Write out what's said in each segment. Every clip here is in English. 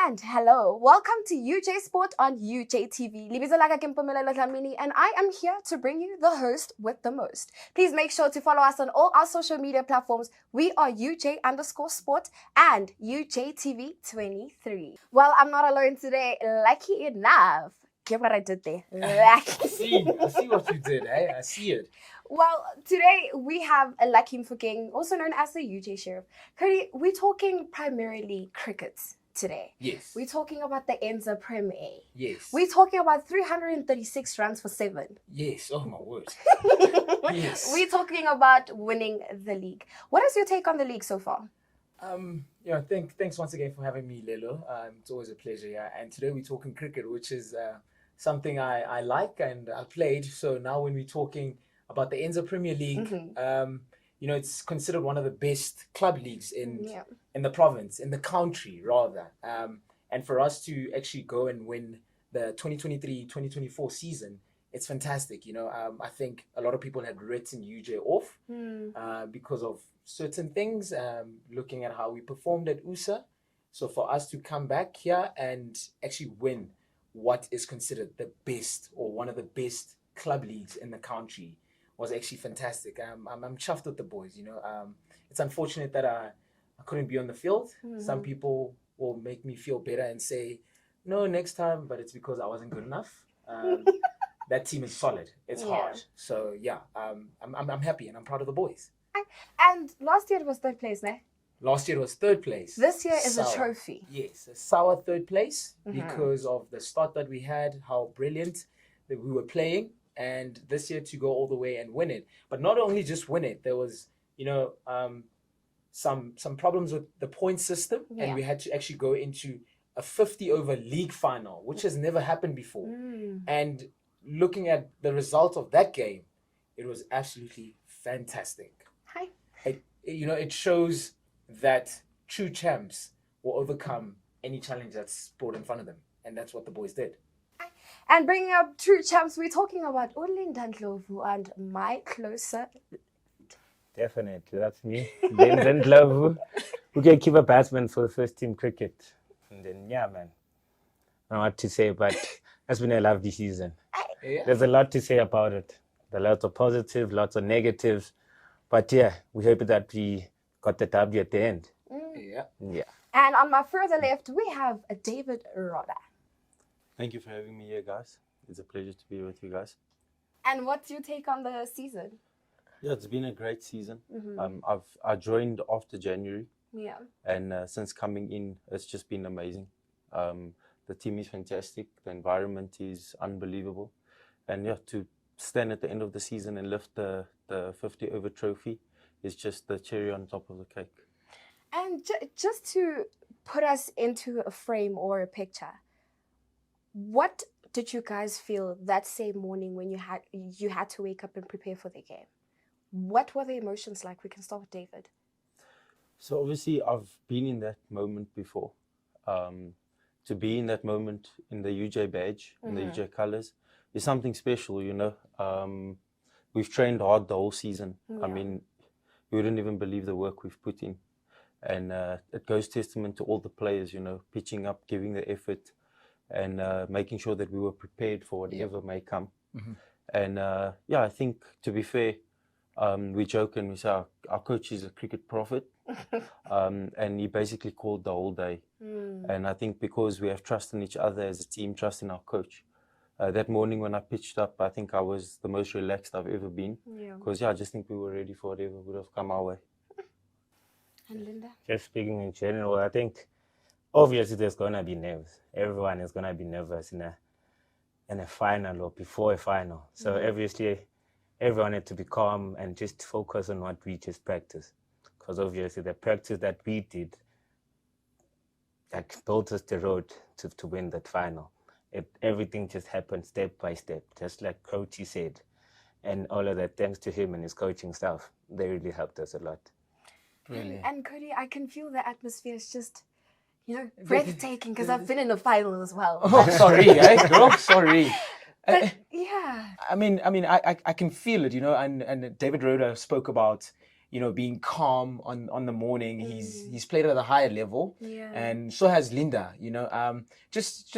And hello, welcome to UJ Sport on UJTV. Libizzo laka ke Mpumelelo Dlamini, and I am here to bring you the host with the most. Please make sure to follow us on all our social media platforms. We are UJ_sport and UJTV23. Well, I'm not alone today. Lucky enough. Get what I did there. Lucky. I see what you did, eh? I see it. Well, today we have a Lucky Mfokeng, also known as the UJ Sheriff. Cody, we're talking primarily cricket today. Yes. We're talking about the Enza Premier. Yes. We're talking about 336 runs for 7. Yes. Oh my word. Yes. We're talking about winning the league. What is your take on the league so far? Thanks once again for having me, Lelo. It's always a pleasure, yeah. And today we're talking cricket, which is something I like and I played. So now when we're talking about the Enza Premier League, it's considered one of the best club leagues in the province, in the country rather. And for us to actually go and win the 2023-2024 season, it's fantastic. I think a lot of people had written UJ off because of certain things, looking at how we performed at USA. So for us to come back here and actually win what is considered the best or one of the best club leagues in the country was actually fantastic. I'm chuffed with the boys. It's unfortunate that I couldn't be on the field. Some people will make me feel better and say, no, next time, but it's because I wasn't good enough. That team is solid. It's hard. So yeah, I'm happy and I'm proud of the boys. And last year it was 3rd place, ne? Last year was 3rd place. This year is a trophy. Yes, a sour 3rd place because of the start that we had, how brilliant that we were playing. And this year to go all the way and win it. But not only just win it, there was, some problems with the point system. And we had to actually go into a 50-over league final, which has never happened before. And looking at the result of that game, it was absolutely fantastic. Hi. It shows that true champs will overcome any challenge that's brought in front of them. And that's what the boys did. And bringing up true champs, we're talking about Ulinda Ndlovu and my closer. Definitely, that's me. Ulinda Ndlovu, who can keep a batsman for the first team cricket. And then, man, I don't know what to say, but it's been a lovely season. There's a lot to say about it. There are lots of positives, lots of negatives. But yeah, we hope that we got the W at the end. Yeah. And on my further left, we have David Rodda. Thank you for having me here, guys. It's a pleasure to be with you guys. And what's your take on the season? Yeah, it's been a great season. I joined after January. Yeah. And since coming in, it's just been amazing. The team is fantastic. The environment is unbelievable. And yeah, to stand at the end of the season and lift the 50-over trophy is just the cherry on top of the cake. And just to put us into a frame or a picture, what did you guys feel that same morning when you had to wake up and prepare for the game? What were the emotions like? We can start with David. So obviously I've been in that moment before. To be in that moment in the UJ badge, in the UJ colours, is something special, We've trained hard the whole season. Yeah. I mean, you wouldn't even believe the work we've put in. And it goes testament to all the players, pitching up, giving the effort, and making sure that we were prepared for whatever may come. And I think, to be fair, we joke and we say our coach is a cricket prophet. And he basically called the whole day. And I think because we have trust in each other as a team, trust in our coach. That morning when I pitched up, I think I was the most relaxed I've ever been. Because, I just think we were ready for whatever would have come our way. And Linda? Just speaking in general, I think obviously there's going to be nerves. Everyone is going to be nervous in a final or before a final. So obviously everyone had to be calm and just focus on what we just practiced. Because obviously the practice that we did, that built us the road to win that final. Everything just happened step by step, just like Codey said. And all of that, thanks to him and his coaching staff, they really helped us a lot. And Codey, I can feel the atmosphere is just, breathtaking because I've been in a final as well. Oh, sorry, girl, sorry. But, yeah. I mean, I can feel it, and David Rhoda spoke about, being calm on the morning. He's played at a higher level, Yeah. and so has Linda. Just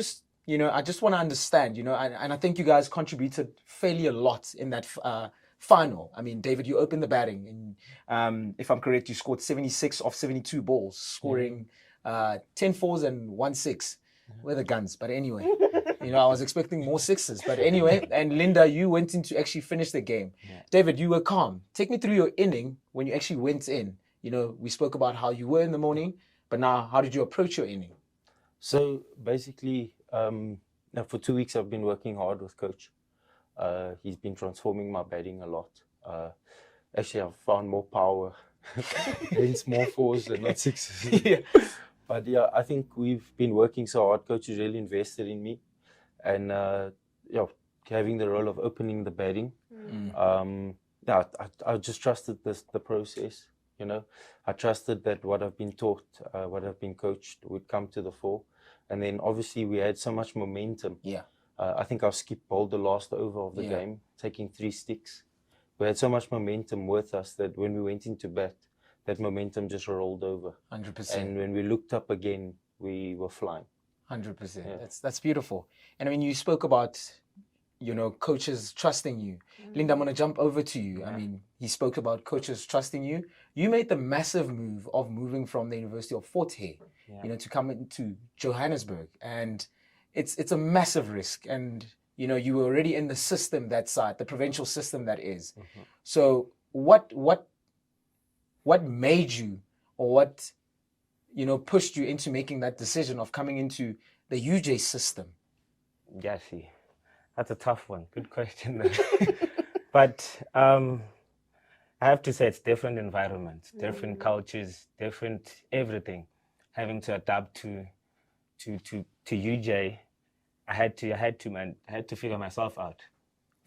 I just want to understand. And I think you guys contributed fairly a lot in that final. I mean, David, you opened the batting, and if I'm correct, you scored 76 off 72 balls, scoring 10 fours and 1 6. Where the guns? But anyway, I was expecting more sixes. But anyway, and Linda, you went in to actually finish the game. Yeah. David, you were calm. Take me through your inning when you actually went in. We spoke about how you were in the morning, but now how did you approach your inning? So basically, now for 2 weeks I've been working hard with coach. He's been transforming my batting a lot. Actually, I've found more power against more fours and not sixes. Yeah. But yeah, I think we've been working so hard. Coach has really invested in me, and having the role of opening the batting. I just trusted the process. I trusted that what I've been taught, what I've been coached, would come to the fore. And then obviously we had so much momentum. Yeah. I think our skip bowled the last over of the game, taking 3 sticks. We had so much momentum with us that when we went into bat, that momentum just rolled over. 100%. And when we looked up again, we were flying. 100%. Yeah. That's beautiful. And I mean, you spoke about, coaches trusting you. Linda, I'm going to jump over to you. I mean, he spoke about coaches trusting you. You made the massive move of moving from the University of Fort Hare, to come into Johannesburg. And it's a massive risk. And, you were already in the system that side, the provincial system that is. Mm-hmm. So what made you, or what, pushed you into making that decision of coming into the UJ system? Yeah, see, that's a tough one. Good question. But I have to say it's different environments, different cultures, different everything. Having to adapt to UJ, I had to figure myself out.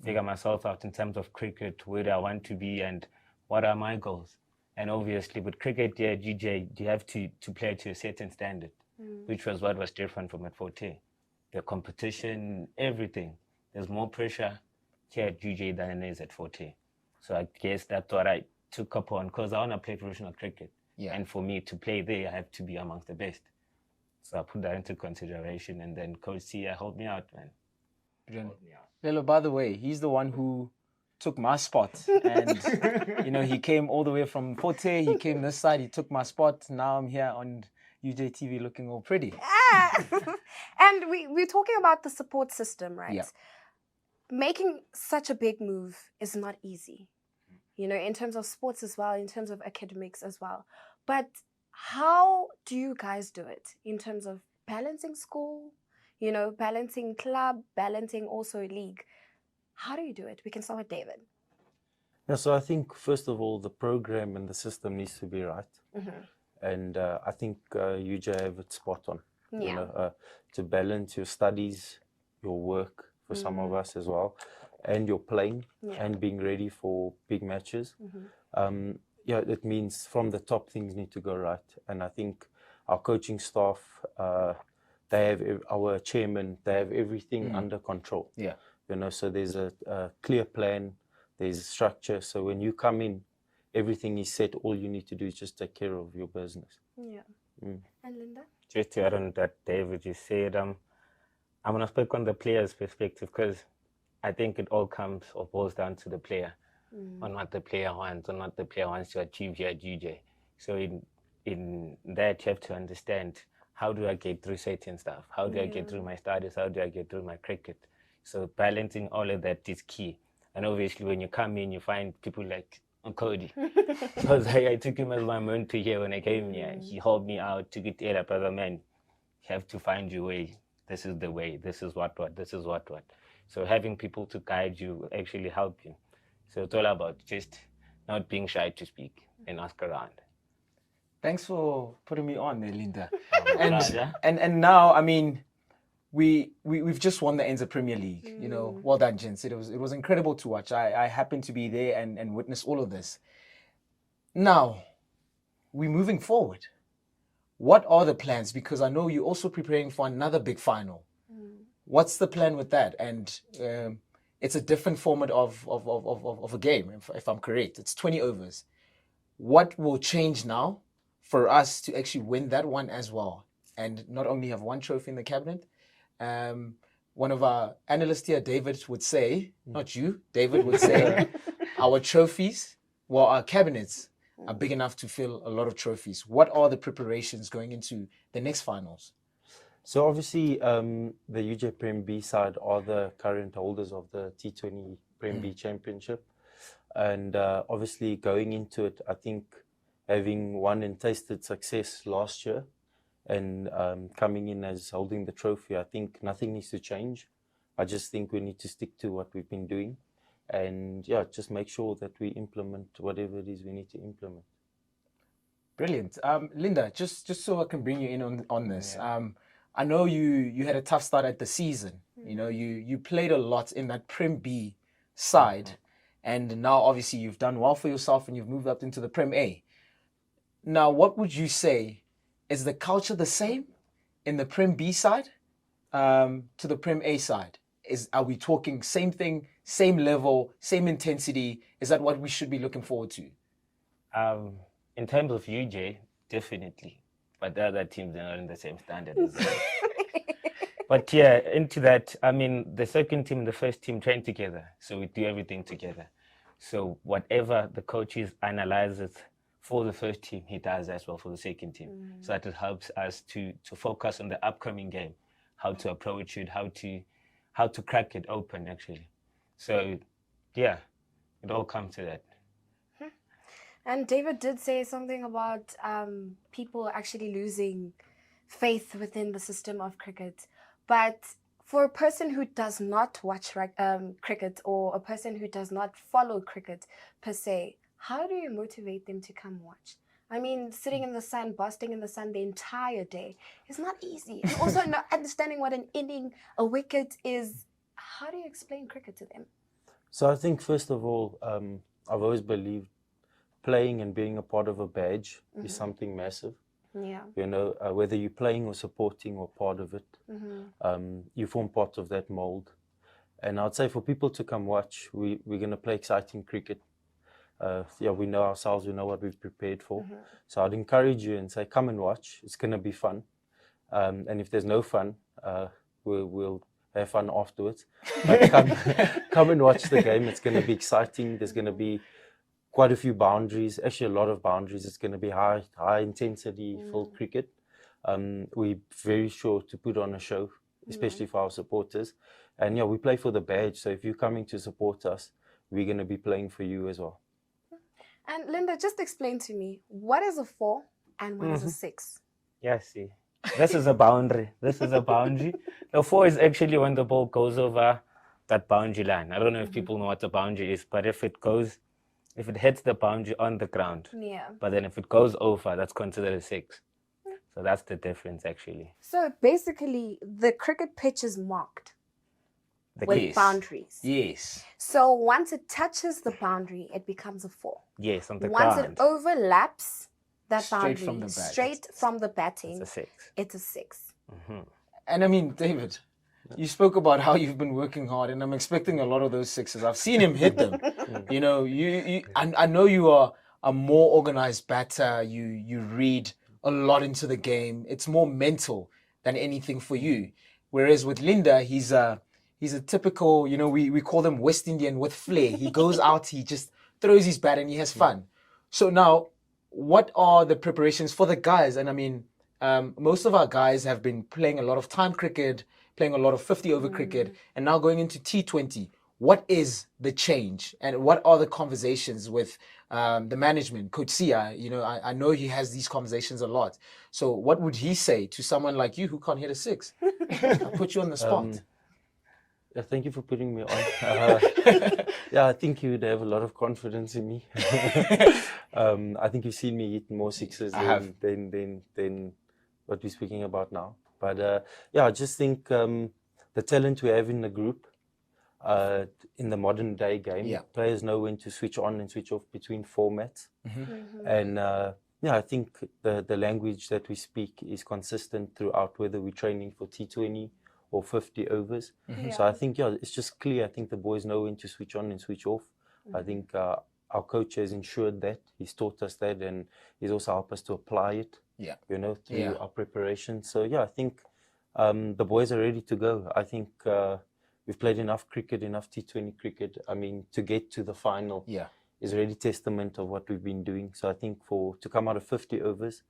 Figure myself out in terms of cricket, where do I want to be and what are my goals. And obviously with cricket here at UJ, you have to play to a certain standard, which was what was different from at Fort Hare. The competition, everything. There's more pressure here at UJ than it is at Fort Hare. So I guess that's what I took upon, because I want to play professional cricket. Yeah. And for me to play there, I have to be amongst the best. So I put that into consideration, and then Coach Sia helped me out, man. Brilliant. Lelo, by the way, he's the one who took my spot. And, he came all the way from Fort Hare. He came this side. He took my spot. Now I'm here on UJTV looking all pretty. And we're talking about the support system, right? Yeah. Making such a big move is not easy, in terms of sports as well, in terms of academics as well. But how do you guys do it in terms of balancing school, balancing club, balancing also league? How do you do it? We can start with David. Yeah, so I think, first of all, the program and the system needs to be right. And I think UJ have it spot on. Yeah. To balance your studies, your work, for some of us as well, and your playing, and being ready for big matches. It means from the top things need to go right. And I think our coaching staff, they have our chairman, they have everything under control. Yeah. So there's a clear plan, there's structure. So when you come in, everything is set. All you need to do is just take care of your business. Yeah. And Linda? Just to add on that David just said, I'm going to speak on the player's perspective, because I think it all comes or boils down to the player, on what the player wants, on what the player wants to achieve here at UJ. So in that, you have to understand, how do I get through certain stuff? How do I get through my studies? How do I get through my cricket? So balancing all of that is key. And obviously when you come in, you find people like Codey. Because I took him as my mentor here when I came here. He helped me out, took it to brother, man, you have to find your way. This is the way. This is what. This is what. So having people to guide you will actually help you. So it's all about just not being shy to speak and ask around. Thanks for putting me on there, Linda. And And now, I mean, we've just won the Enza Premier League. Well done, gents. It was incredible to watch. I happened to be there and witness all of this. Now, we're moving forward. What are the plans? Because I know you're also preparing for another big final. What's the plan with that? And it's a different format of a game, if I'm correct. It's 20 overs. what will change now for us to actually win that one as well, and not only have one trophy in the cabinet? One of our analysts here, David, would say, not you, David would say, our trophies, well, our cabinets are big enough to fill a lot of trophies. What are the preparations going into the next finals? So obviously, the UJ Prem B side are the current holders of the T20 Prem B Championship. And obviously going into it, I think having won and tasted success last year and coming in as holding the trophy, I think nothing needs to change. I just think we need to stick to what we've been doing and yeah, just make sure that we implement whatever it is we need to implement. Brilliant. Linda, just so I can bring you in on this. I know you had a tough start at the season. You know, you played a lot in that Prem B side, and now obviously you've done well for yourself and you've moved up into the Prem A. Now, what would you say, is the culture the same in the Prem B side to the Prem A side? Are we talking same thing, same level, same intensity? Is that what we should be looking forward to? In terms of UJ, definitely. But the other teams are not in the same standard as well. But yeah, into that, I mean, the second team and the first team train together. So we do everything together. So whatever the coaches analyzes for the first team, he does as well for the second team. So that it helps us to focus on the upcoming game, how to approach it, how to crack it open, actually. So yeah, it all comes to that. And David did say something about people actually losing faith within the system of cricket. But for a person who does not watch cricket, or a person who does not follow cricket per se, how do you motivate them to come watch? I mean, sitting in the sun, basking in the sun the entire day is not easy. And also not understanding what an inning, a wicket is. How do you explain cricket to them? So I think first of all, I've always believed playing and being a part of a badge is something massive. Yeah. You know, whether you're playing or supporting or part of it, you form part of that mold. And I'd say for people to come watch, we're going to play exciting cricket. Yeah, we know ourselves, we know what we've prepared for. So I'd encourage you and say, come and watch. It's going to be fun. And if there's no fun, we'll have fun afterwards. But come and watch the game. It's going to be exciting. There's going to be quite a few boundaries, actually a lot of boundaries. It's going to be high intensity full cricket. We're very sure to put on a show, especially for our supporters. And yeah, we play for the badge. So if you're coming to support us, we're going to be playing for you as well. And Linda, just explain to me, what is a 4 and what is a 6? Yeah, see. This is a boundary. This is a boundary. The 4 is actually when the ball goes over that boundary line. I don't know if people know what the boundary is, but if it hits the boundary on the ground, but then if it goes over, that's considered a 6. So that's the difference, actually. So basically, the cricket pitch is marked with boundaries. Yes. So once it touches the boundary, it becomes a 4. Yes, on the Once ground. it overlaps that Straight boundary, from the bat. straight from the batting, It's a 6. it's a 6. And I mean, David, you spoke about how you've been working hard, and I'm expecting a lot of those 6s. I've seen him hit them. You know, I know you are a more organized batter. You read a lot into the game. It's more mental than anything for you. Whereas with Linda, he's a typical, you know, we call him West Indian with flair. He goes out, he just throws his bat and he has fun. So now, what are the preparations for the guys? And I mean, most of our guys have been playing a lot of time cricket, playing a lot of 50-over cricket, and now going into T20. What is the change, and what are the conversations with the management? Coach Sia, you know, I know he has these conversations a lot. So what would he say to someone like you who can't hit a 6? I'll put you on the spot. Yeah, thank you for putting me on. Yeah, I think you would have a lot of confidence in me. I think you've seen me hit more 6s than what we're speaking about now. But yeah, I just think the talent we have in the group, in the modern day game, players know when to switch on and switch off between formats. And yeah, I think the language that we speak is consistent throughout, whether we're training for T20 or 50 overs. So I think, yeah, it's just clear. I think the boys know when to switch on and switch off. I think our coach has ensured that. He's taught us that, and he's also helped us to apply it. Yeah. You know, through Yeah. our preparation. So yeah, I think the boys are ready to go. I think we've played enough cricket, enough T20 cricket. I mean, to get to the final Yeah. is really testament of what we've been doing. So I think to come out of 50 overs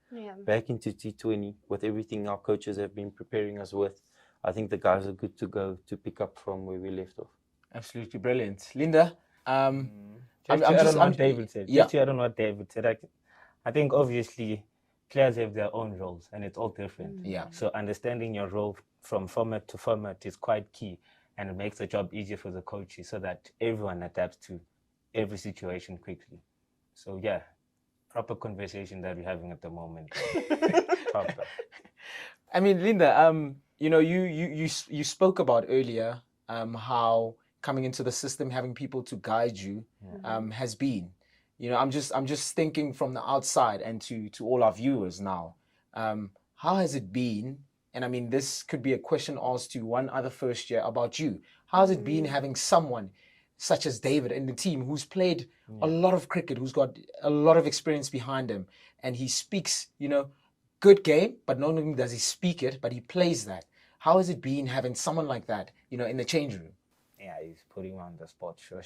back into T20 with everything our coaches have been preparing us with, I think the guys are good to go to pick up from where we left off. Absolutely brilliant. Linda, Just to add on what David said. Yeah. Just to add on what David said, I think obviously players have their own roles and it's all different. Yeah. So understanding your role from format to format is quite key, and it makes the job easier for the coaches so that everyone adapts to every situation quickly. So yeah, proper conversation that we're having at the moment. Proper. I mean, Linda, you know, you spoke about earlier how coming into the system, having people to guide you has been. You know, I'm just thinking from the outside and to all our viewers now. How has it been? And I mean, this could be a question asked to one other first year about you. How's it been having someone such as David in the team who's played a lot of cricket, who's got a lot of experience behind him, and he speaks, you know, good game, but not only does he speak it, but he plays that. How has it been having someone like that, you know, in the change room? Yeah, he's putting me on the spot, sure.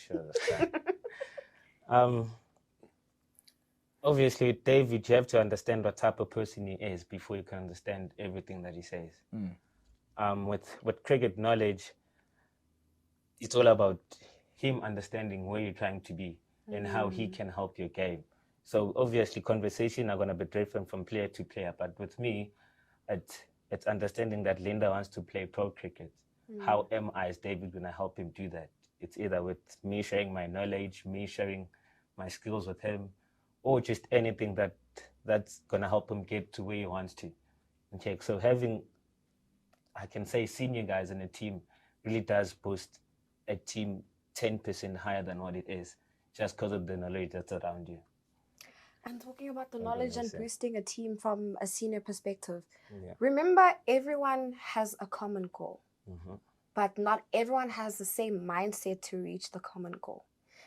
Obviously, David, you have to understand what type of person he is before you can understand everything that he says. With cricket knowledge, it's all about him understanding where you're trying to be and how he can help your game. So obviously, conversation are going to be different from player to player. But with me, it's understanding that Linda wants to play pro cricket. How am I, as David, going to help him do that? It's either with me sharing my knowledge, me sharing my skills with him, or just anything that's going to help him get to where he wants to. Okay, so having, I can say, senior guys in a team really does boost a team 10% higher than what it is, just because of the knowledge that's around you. And talking about the knowledge and boosting a team from a senior perspective, Yeah. remember, everyone has a common goal, but not everyone has the same mindset to reach the common goal.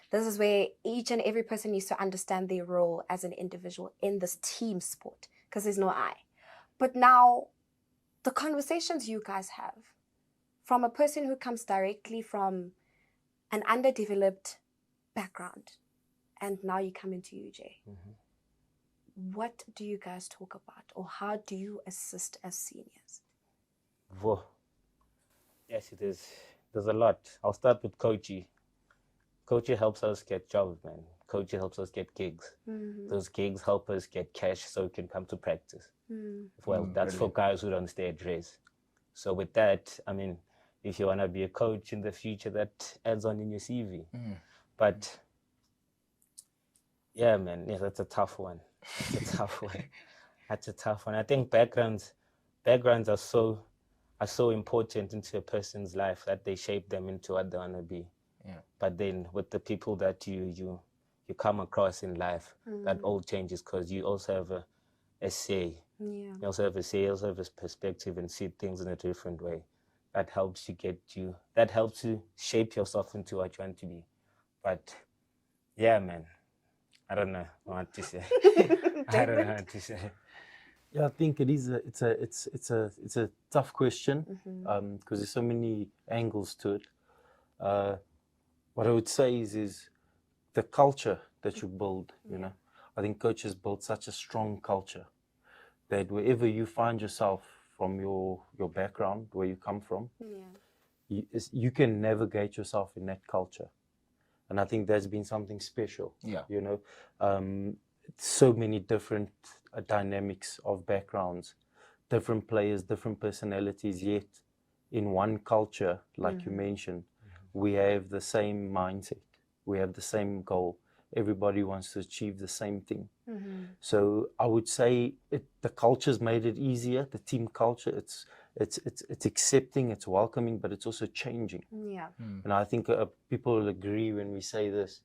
This is where each and every person needs to understand their role as an individual in this team sport, because there's no I. But now, the conversations you guys have, from a person who comes directly from an underdeveloped background, and now you come into UJ, what do you guys talk about, or how do you assist as seniors? Whoa. Yes, it is. There's a lot. I'll start with Codey. Codey helps us get jobs, man. Codey helps us get gigs. Those gigs help us get cash so we can come to practice. Well, that's for guys who don't stay at race. So with that, I mean, if you want to be a coach in the future, that adds on in your CV. But yeah, man, yeah, that's a tough one. That's a tough one. That's a tough one. I think backgrounds are so important into a person's life that they shape them into what they want to be. Yeah. But then with the people that you come across in life, that all changes, because you also have a say. Yeah. You also have a say, you also have a perspective and see things in a different way. That helps you shape yourself into what you want to be. But yeah, man, I don't know what to say. I don't know what to say. Yeah, I think it is. It's a tough question because there's so many angles to it. What I would say is the culture that you build. You know, I think coaches build such a strong culture that wherever you find yourself from your background, where you come from, you can navigate yourself in that culture. And I think that's been something special. Yeah. You know, so many different dynamics of backgrounds, different players, different personalities, yet in one culture, like you mentioned, we have the same mindset. We have the same goal. Everybody wants to achieve the same thing. So I would say the culture's made it easier. The team culture, it's accepting, it's welcoming, but it's also changing. Yeah. And I think people will agree when we say this.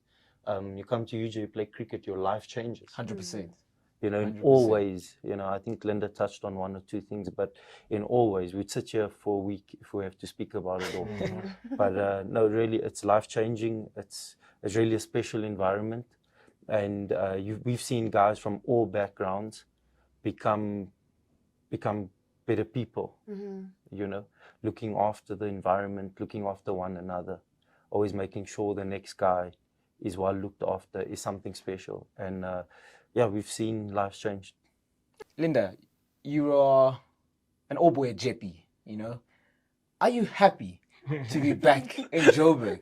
You come to UJ, you play cricket, your life changes. 100%. You know, in 100%. all ways. You know, I think Linda touched on one or two things, but in all ways, we'd sit here for a week if we have to speak about it all. But no, really, it's life changing. It's really a special environment. and we've seen guys from all backgrounds become better people. You know, looking after the environment, looking after one another, always making sure the next guy is well looked after, is something special. And yeah, we've seen lives change. Linda, you are an All Boy at Jeppy, you know. Are you happy to be back in Joburg?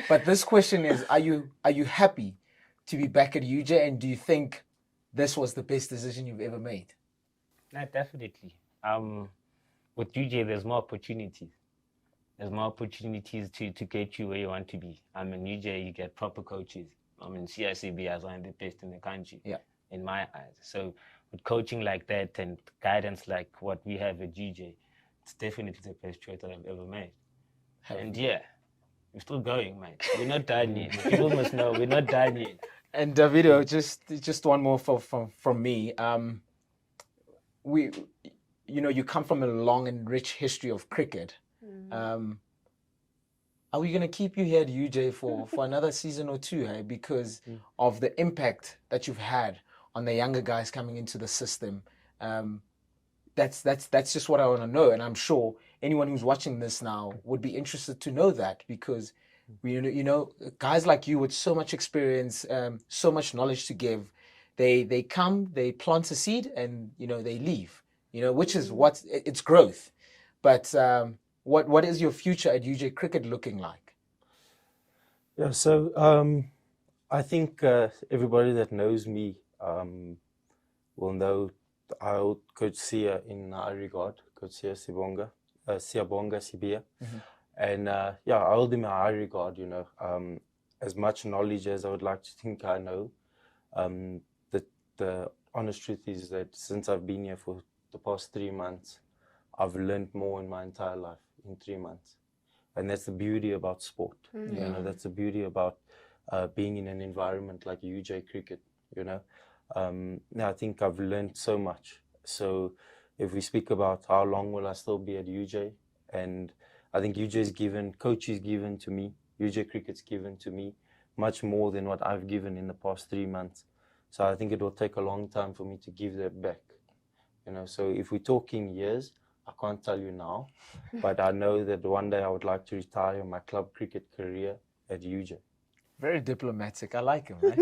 But this question is, are you happy to be back at UJ, and do you think this was the best decision you've ever made? No, definitely. With UJ, there's more opportunities. There's more opportunities to get you where you want to be. In UJ, you get proper coaches. CICB as one of the best in the country, in my eyes. So with coaching like that and guidance like what we have at UJ, it's definitely the best choice that I've ever made. And yeah, we're still going, mate. We're not done yet. People must know we're not done yet. And Davido, just one more from me. You come from a long and rich history of cricket. Are we going to keep you here at UJ for another season or two, hey? Because of the impact that you've had on the younger guys coming into the system. That's just what I want to know, and I'm sure anyone who's watching this now would be interested to know that, because guys like you with so much experience, so much knowledge to give, they come, they plant a seed, and they leave. Which is what it's growth. But what is your future at UJ Cricket looking like? Yeah, so I think everybody that knows me will know I hold Coach Sia in high regard, Coach Sia Sibonga, Siabonga Sibia. And yeah, I hold him in high regard, as much knowledge as I would like to think I know. The honest truth is that since I've been here for the past 3 months, I've learned more in my entire life in 3 months. And that's the beauty about sport. That's the beauty about being in an environment like UJ Cricket, I think I've learned so much. So if we speak about how long will I still be at UJ, and I think coach is given to me, UJ Cricket's given to me much more than what I've given in the past 3 months. So I think it will take a long time for me to give that back. So if we're talking years, I can't tell you now, but I know that one day I would like to retire my club cricket career at UJ. Very diplomatic. I like him, right?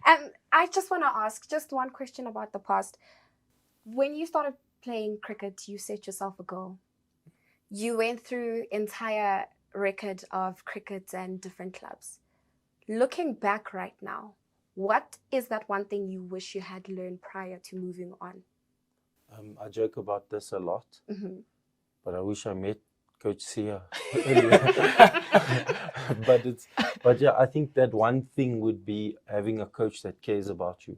And I just want to ask just one question about the past. When you started playing cricket, you set yourself a goal. You went through entire record of cricket and different clubs. Looking back right now, what is that one thing you wish you had learned prior to moving on? I joke about this a lot, but I wish I met Coach Sia earlier. But yeah, I think that one thing would be having a coach that cares about you.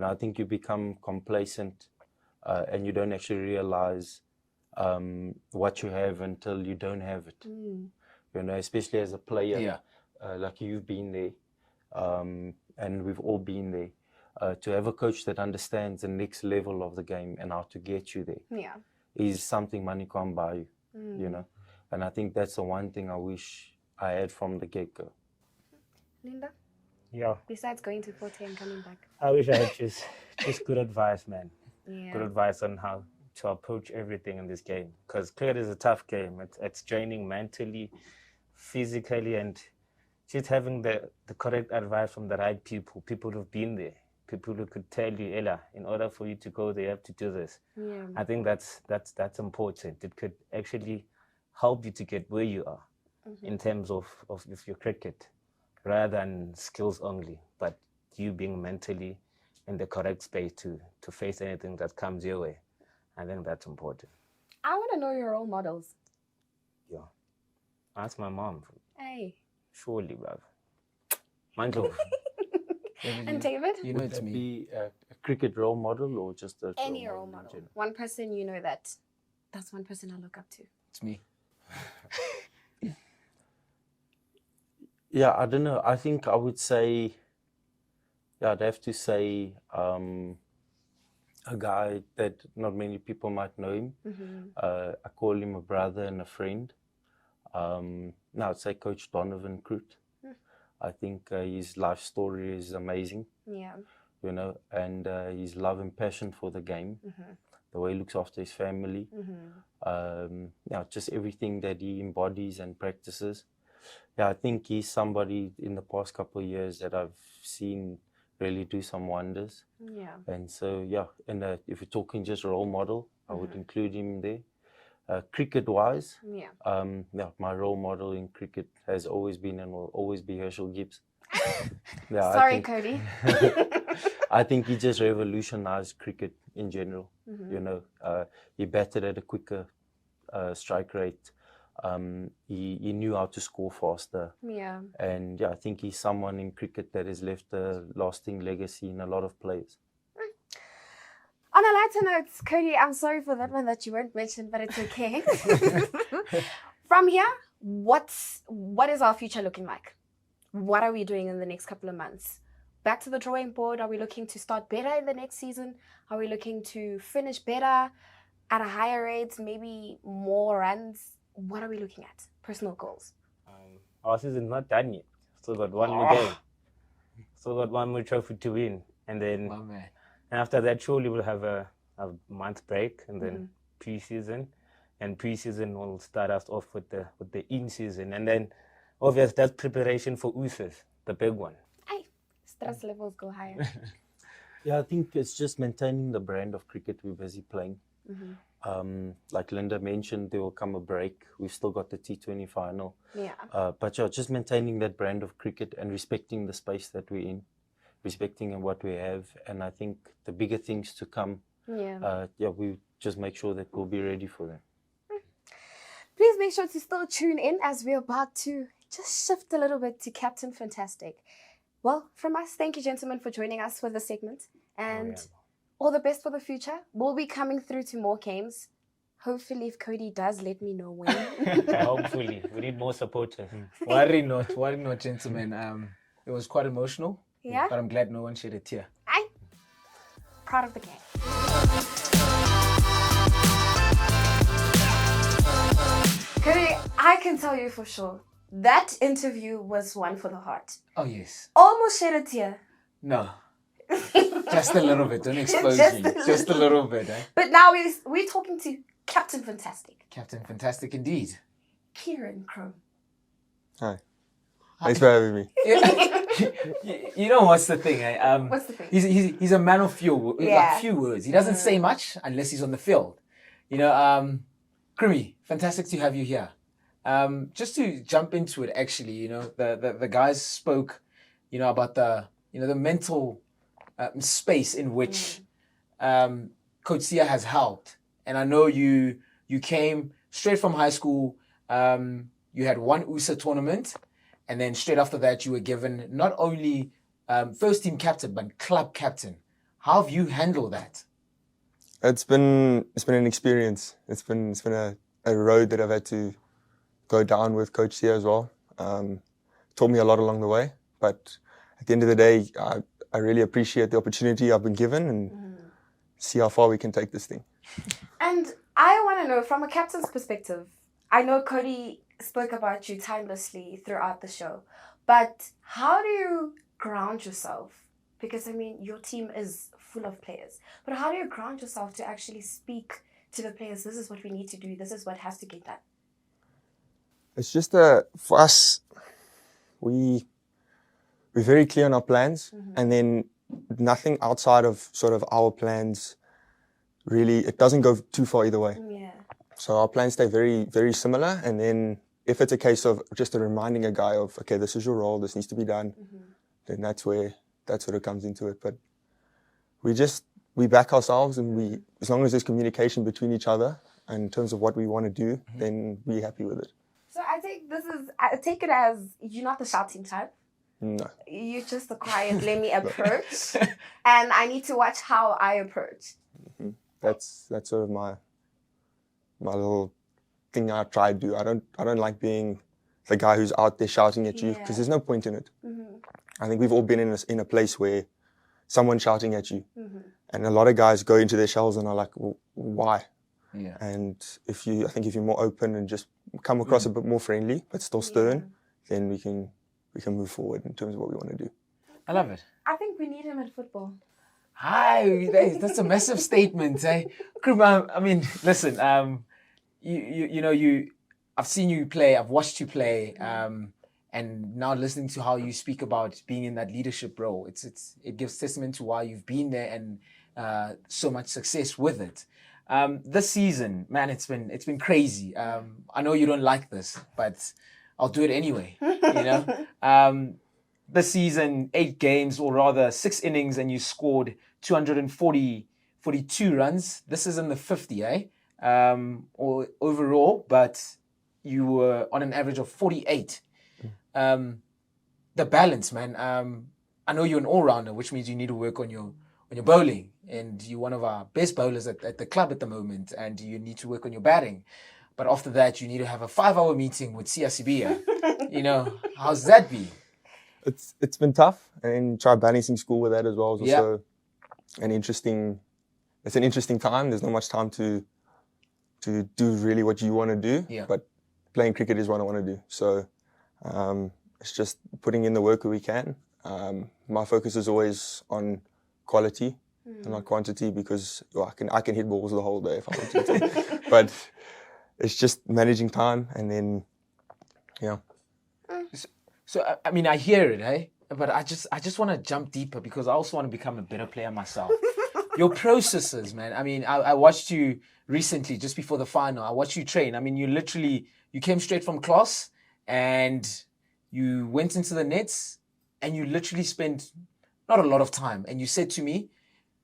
I think you become complacent and you don't actually realize what you have until you don't have it. Especially as a player, like you've been there, and we've all been there. To have a coach that understands the next level of the game and how to get you there is something money can't buy you, And I think that's the one thing I wish I had from the get-go. Linda? Yeah. Besides going to Forte and coming back. I wish I had just good advice, man. Yeah. Good advice on how to approach everything in this game. Because cricket is a tough game. It's draining mentally, physically, and just having the correct advice from the right people who've been there. People who could tell you, Ella, in order for you to go there, you have to do this. Yeah. I think that's important. It could actually help you to get where you are in terms of your cricket, rather than skills only, but you being mentally in the correct space to face anything that comes your way. I think that's important. I want to know your role models. Yeah. Ask my mom. Hey. Surely, bruv. Mandlo. And David? Would It's that be a cricket role model or just a Any role in model. general? One person that's one person I look up to. It's me. Yeah, I don't know. I think I would say, I'd have to say a guy that not many people might know him. I call him a brother and a friend. Now I'd say Coach Donovan Kroot. I think his life story is amazing, Yeah. you know, and his love and passion for the game, the way he looks after his family, yeah, just everything that he embodies and practices. Yeah, I think he's somebody in the past couple of years that I've seen really do some wonders. Yeah. And so, yeah, and if we're talking just role model, I would include him there. Cricket-wise, Yeah. yeah, my role model in cricket has always been and will always be Herschel Gibbs. Yeah, Sorry, Cody. I think he just revolutionized cricket in general. You know, he batted at a quicker strike rate. He knew how to score faster. Yeah. And yeah, I think he's someone in cricket that has left a lasting legacy in a lot of players. On a lighter note, Cody, I'm sorry for that one that you won't mention, but it's okay. From here, what is our future looking like? What are we doing in the next couple of months? Back to the drawing board. Are we looking to start better in the next season? Are we looking to finish better at a higher rate, maybe more runs? What are we looking at? Personal goals. Our season's not done yet. Still got one more game. Still got one more trophy to win. And then My man. and after that, surely we'll have a month break and then pre-season. And pre-season will start us off with the in-season. And then, obviously, that's preparation for USAs, the big one. Aye, stress levels go higher. Yeah, I think it's just maintaining the brand of cricket we're busy playing. Like Linda mentioned, there will come a break. We've still got the T20 final. Yeah. But yeah, just maintaining that brand of cricket and respecting the space that we're in, respecting what we have. And I think the bigger things to come, Yeah. yeah, we just make sure that we'll be ready for them. Please make sure to still tune in as we're about to just shift a little bit to Captain Fantastic. Well, from us, thank you, gentlemen, for joining us for this segment. And all the best for the future. We'll be coming through to more games. Hopefully, if Cody does, let me know when. Hopefully. We need more supporters. Worry not, gentlemen. It was quite emotional. Yeah? But I'm glad no one shed a tear. Aye. Proud of the game. Cody, I can tell you for sure, that interview was one for the heart. Oh, yes. Almost shed a tear. No. Just a little bit. Don't expose Just me. a Just a little bit, eh? But now we're talking to Captain Fantastic, Captain Fantastic indeed. Kieran Chrome. Hi. Thanks for having me. You know what's the thing, eh? What's the thing? He's a man of few, Yeah. like few words. He doesn't say much unless he's on the field. You know, Krimi, fantastic to have you here. Just to jump into it, actually, you know, the guys spoke, you know, about the mental space in which Coach Sia has helped. And I know you came straight from high school. You had one USA tournament, and then straight after that, you were given not only first team captain but club captain. How have you handled that? It's been an experience. It's been a road that I've had to go down with Coach Sia as well. Taught me a lot along the way, but at the end of the day, I really appreciate the opportunity I've been given and see how far we can take this thing. And I want to know, from a captain's perspective, I know Cody spoke about you timelessly throughout the show, but how do you ground yourself? Because, I mean, your team is full of players, but how do you ground yourself to actually speak to the players? This is what we need to do. This is what has to get done. It's just for us, we're very clear on our plans, and then nothing outside of sort of our plans really, it doesn't go too far either way. Yeah. So our plans stay very, very similar. And then if it's a case of just reminding a guy of, okay, this is your role, this needs to be done, then that's where it comes into it. But we back ourselves, and as long as there's communication between each other in terms of what we want to do, then we're happy with it. So I take it as you're not the shouting type. No. You're just the quiet, let me approach. And I need to watch how I approach. That's sort of my little thing I try to do. I don't like being the guy who's out there shouting at you, because there's no point in it. I think we've all been in a place where someone's shouting at you, and a lot of guys go into their shells and are like, well, why? Yeah. And I think if you're more open and just come across a bit more friendly but still stern, then we can move forward in terms of what we want to do. I love it. I think we need him at football. Hi, that's a massive statement, eh? I mean, listen, I've seen you play, I've watched you play, and now listening to how you speak about being in that leadership role, it gives testament to why you've been there and so much success with it. This season, man, it's been crazy. I know you don't like this, but I'll do it anyway. This season, 8 games, or rather 6 innings, and you scored 242 runs. This is in the 50, or overall, but you were on an average of 48. The balance, man. I know you're an all-rounder, which means you need to work on your bowling, and you're one of our best bowlers at the club at the moment, and you need to work on your batting. But after that, you need to have a 5-hour meeting with Siasibia. How's that been? It's been tough, and try balancing school with that as well is also an interesting time. There's not much time to do really what you want to do, but playing cricket is what I want to do. So it's just putting in the work that we can. My focus is always on quality and not quantity, because I can hit balls the whole day if I wanted to. But it's just managing time, and then So I mean, I hear it, but I just want to jump deeper, because I also want to become a better player myself. Your processes, man. I mean, I watched you recently, just before the final. I watched you train. I mean, you came straight from class and you went into the nets, and you literally spent not a lot of time. And you said to me,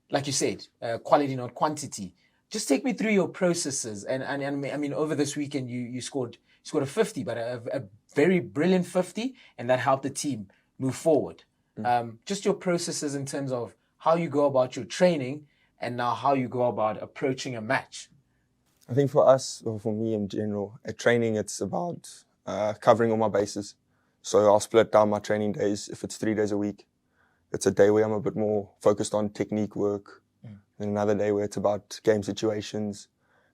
like you said, quality, not quantity. Just take me through your processes. And I mean, over this weekend, you scored a 50, but a very brilliant 50, and that helped the team move forward. Just your processes in terms of how you go about your training, and now how you go about approaching a match. I think for us, or for me in general, at training, it's about covering all my bases. So I'll split down my training days. If it's 3 days a week, it's a day where I'm a bit more focused on technique work, and another day where it's about game situations,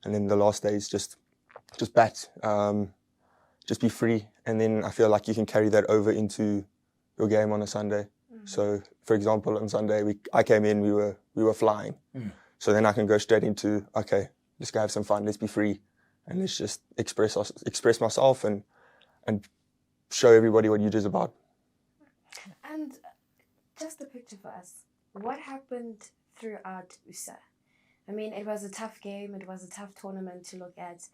and then the last day is just bat, just be free. And then I feel like you can carry that over into your game on a Sunday. So, for example, on Sunday, I came in, we were flying. So then I can go straight into, okay, let's go have some fun, let's be free, and let's just express myself and show everybody what UJ is about. And just a picture for us. What happened throughout USA? I mean, it was a tough game, it was a tough tournament to look at.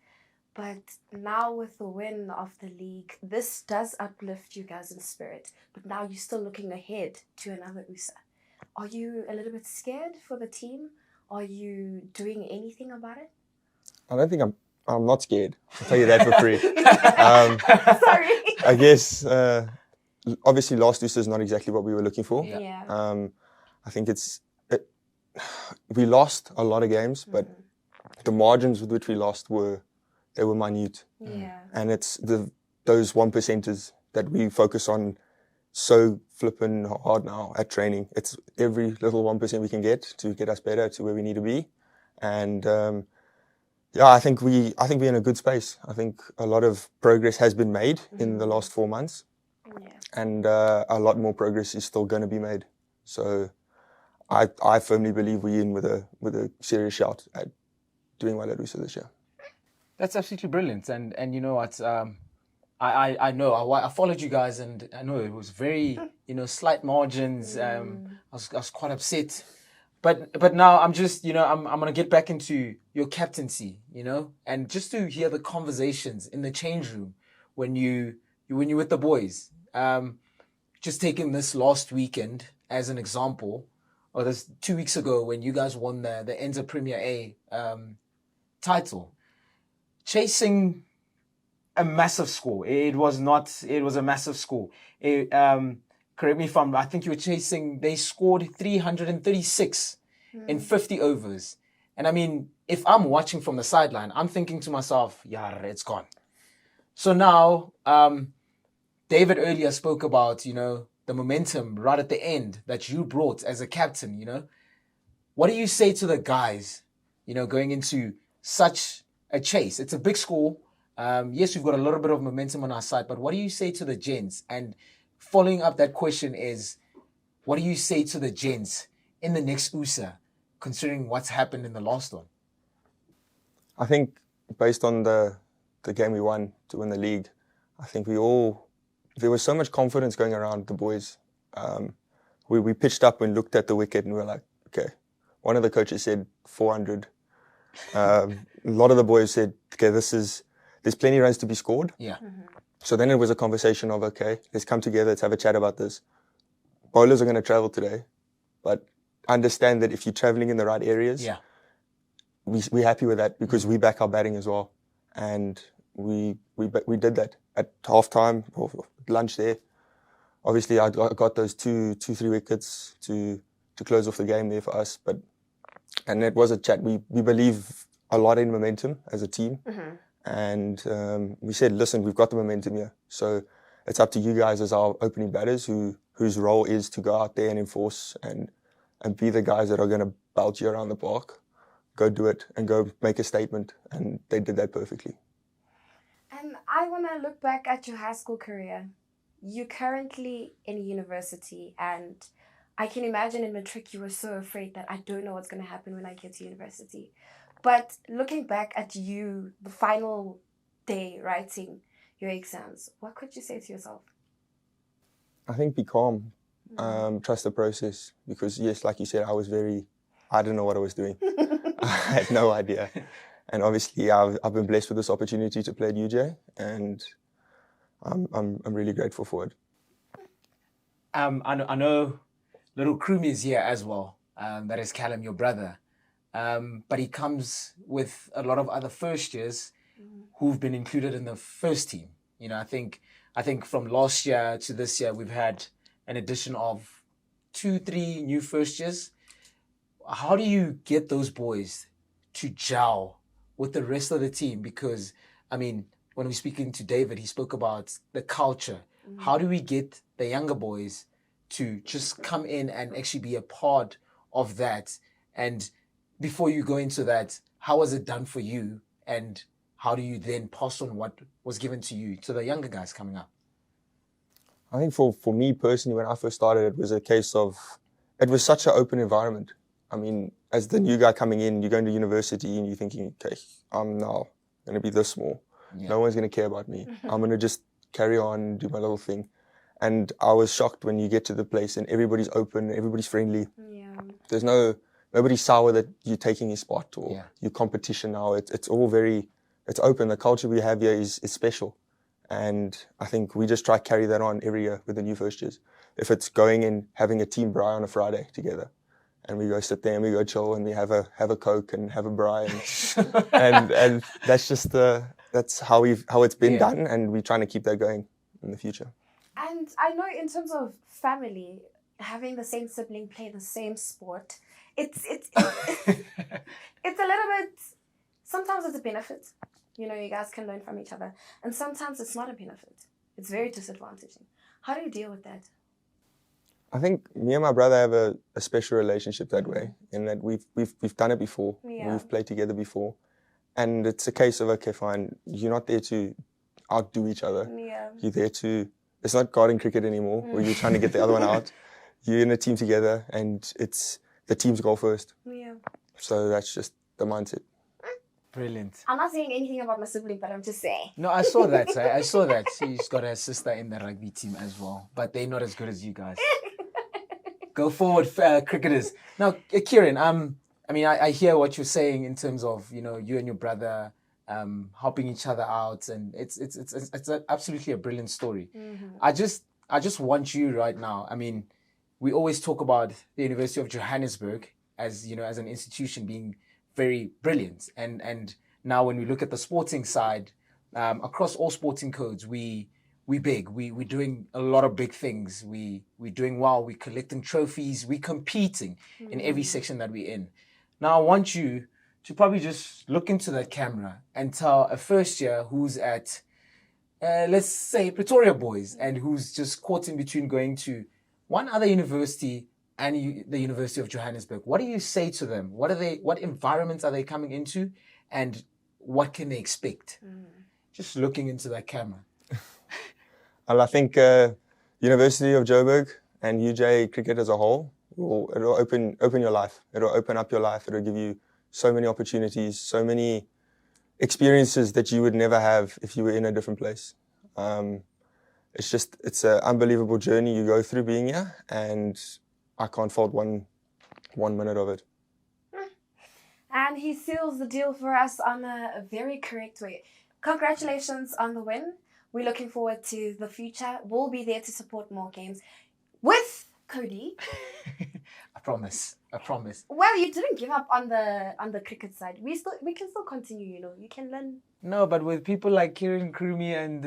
But now with the win of the league, this does uplift you guys in spirit. But now you're still looking ahead to another USA. Are you a little bit scared for the team? Are you doing anything about it? I don't think I'm not scared. I'll tell you that for free. Sorry. I guess, obviously last USA is not exactly what we were looking for. Yeah. I think we lost a lot of games, but the margins with which we lost were minute. Yeah. And it's those 1%ers that we focus on so flipping hard now at training. It's every little 1% we can get to get us better to where we need to be. And I think we're in a good space. I think a lot of progress has been made in the last 4 months. Yeah. And a lot more progress is still going to be made. So I firmly believe we're in with a serious shot at doing well at USA this year. That's absolutely brilliant, and you know what? I know I followed you guys, and I know it was very slight margins. I was quite upset, but now I'm just I'm gonna get back into your captaincy, and just to hear the conversations in the change room when you're with the boys. Just taking this last weekend as an example, or this 2 weeks ago when you guys won the Enza Premier A title. Chasing a massive score. It was a massive score. Correct me if I think you were chasing, they scored 336 in 50 overs. And I mean, if I'm watching from the sideline, I'm thinking to myself, yeah, it's gone. So now, David earlier spoke about, the momentum right at the end that you brought as a captain, What do you say to the guys, going into such a chase? It's a big score. Yes, we've got a little bit of momentum on our side, but what do you say to the gents? And following up that question is, what do you say to the gents in the next USA, considering what's happened in the last one? I think based on the game we won to win the league, I think there was so much confidence going around the boys. We pitched up and looked at the wicket and we were like, okay. One of the coaches said 400. A lot of the boys said, okay, there's plenty of runs to be scored. Yeah. So then it was a conversation of, okay, let's come together, let's have a chat about this. Bowlers are going to travel today, but understand that if you're traveling in the right areas, Yeah. we're happy with that because we back our batting as well. And we did that at halftime or lunch there. Obviously, I got those two, 3 wickets to close off the game there for us. And it was a chat. We believe a lot in momentum as a team. And we said, listen, we've got the momentum here. So it's up to you guys as our opening batters whose role is to go out there and enforce and be the guys that are going to belt you around the park. Go do it and go make a statement. And they did that perfectly. And I want to look back at your high school career. You're currently in university, and I can imagine in matric you were so afraid that I don't know what's going to happen when I get to university. But looking back at you, the final day writing your exams, what could you say to yourself? I think be calm, trust the process. Because yes, like you said, I didn't know what I was doing. I had no idea. And obviously I've been blessed with this opportunity to play at UJ, and I'm really grateful for it. I know little Krumi is here as well. That is Callum, your brother. But he comes with a lot of other first years who've been included in the first team. You know, I think from last year to this year, we've had an addition of 2-3 new first years. How do you get those boys to gel with the rest of the team? Because, I mean, when we're speaking to David, he spoke about the culture. How do we get the younger boys to just come in and actually be a part of that? And before you go into that, how was it done for you? And how do you then pass on what was given to you to the younger guys coming up? I think for me personally, when I first started, it was a case of, it was such an open environment. I mean, as the new guy coming in, you're going to university and you're thinking, okay, I'm now going to be this small. Yeah. No one's going to care about me. I'm going to just carry on, do my little thing. And I was shocked when you get to the place and everybody's open, everybody's friendly. Yeah. There's nobody's sour that you're taking his spot or your competition now. It's all it's open. The culture we have here is special. And I think we just try to carry that on every year with the new first years. If it's going and having a team braai on a Friday together, and we go sit there and we go chill and we have a Coke and have a braai, and that's just that's how it's been done, and we're trying to keep that going in the future. And I know in terms of family, having the same sibling play the same sport, it's a little bit. Sometimes it's a benefit. You know, you guys can learn from each other. And sometimes it's not a benefit. It's very disadvantaging. How do you deal with that? I think me and my brother have a special relationship that way, in that we've done it before. Yeah. We've played together before. And it's a case of, okay, fine, you're not there to outdo each other. Yeah. You're there to, it's not garden cricket anymore, where you're trying to get the other one out. You're in a team together, and it's the team's goal first. Yeah. So that's just the mindset. Brilliant. I'm not saying anything about my sibling, but I'm just saying. No, I saw that. I saw that. She's got her sister in the rugby team as well, but they're not as good as you guys. Go forward, cricketers. Now, Kieran, I mean, I hear what you're saying in terms of, you know, you and your brother helping each other out, and it's absolutely a brilliant story. Mm-hmm. I just want you right now. I mean, we always talk about the University of Johannesburg as, you know, as an institution being very brilliant, and now when we look at the sporting side, across all sporting codes, we're big. We're doing a lot of big things. We're doing well. We're collecting trophies. We're competing in every section that we're in. Now I want you to probably just look into that camera and tell a first year who's at, let's say, Pretoria Boys, and who's just caught in between going to one other university and the University of Johannesburg. What do you say to them? What environments are they coming into, and what can they expect? Just looking into that camera. Well, I think you University of Joburg and UJ cricket as a whole, it'll open your life. It'll open up your life. It'll give you so many opportunities, so many experiences that you would never have if you were in a different place. It's an unbelievable journey you go through being here, and I can't fault one minute of it. And he seals the deal for us on a very correct way. Congratulations on the win. We're looking forward to the future. We'll be there to support more games with Codey. I promise. Well, you didn't give up on the cricket side. We can still continue. You can learn. No, but with people like Kieran Krumi and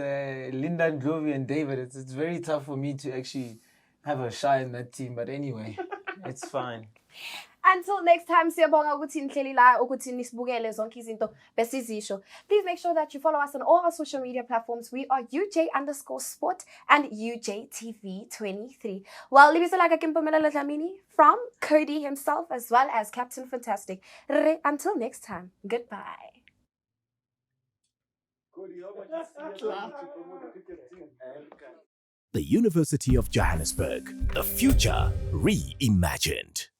Linda Ndlovu and David, it's very tough for me to actually have a shine in that team. But anyway, it's fine. Until next time, siyabonga ukuthi nihleli la ukuthi nisibukele zonke izinto besizisho. Please make sure that you follow us on all our social media platforms. We are UJ_sport and UJTV23. Well, libizolaka Kimpumelelo Dlamini from Codey himself as well as Captain Fantastic. Until next time, goodbye. The University of Johannesburg, the future reimagined.